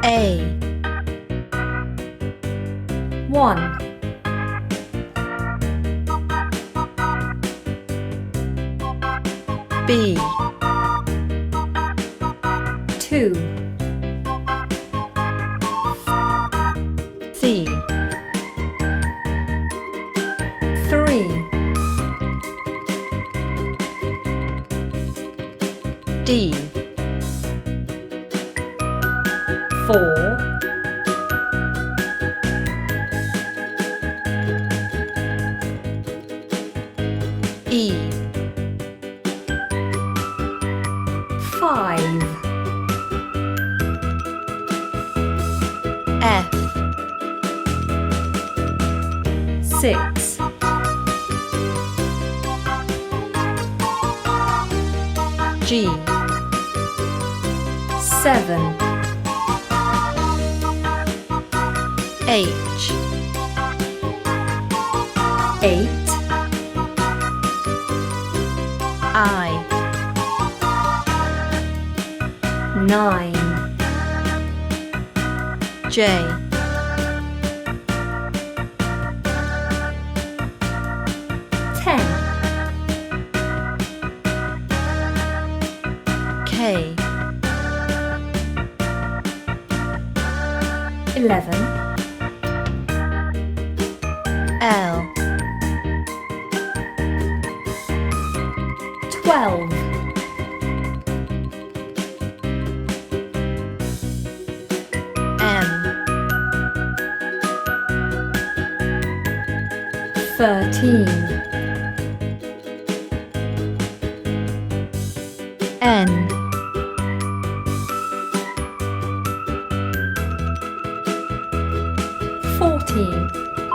A 1 B 2 C 3 D 4 E 5 F 6 G 7 H 8 I 9 J 10 K 11 L 12 M 13 N 14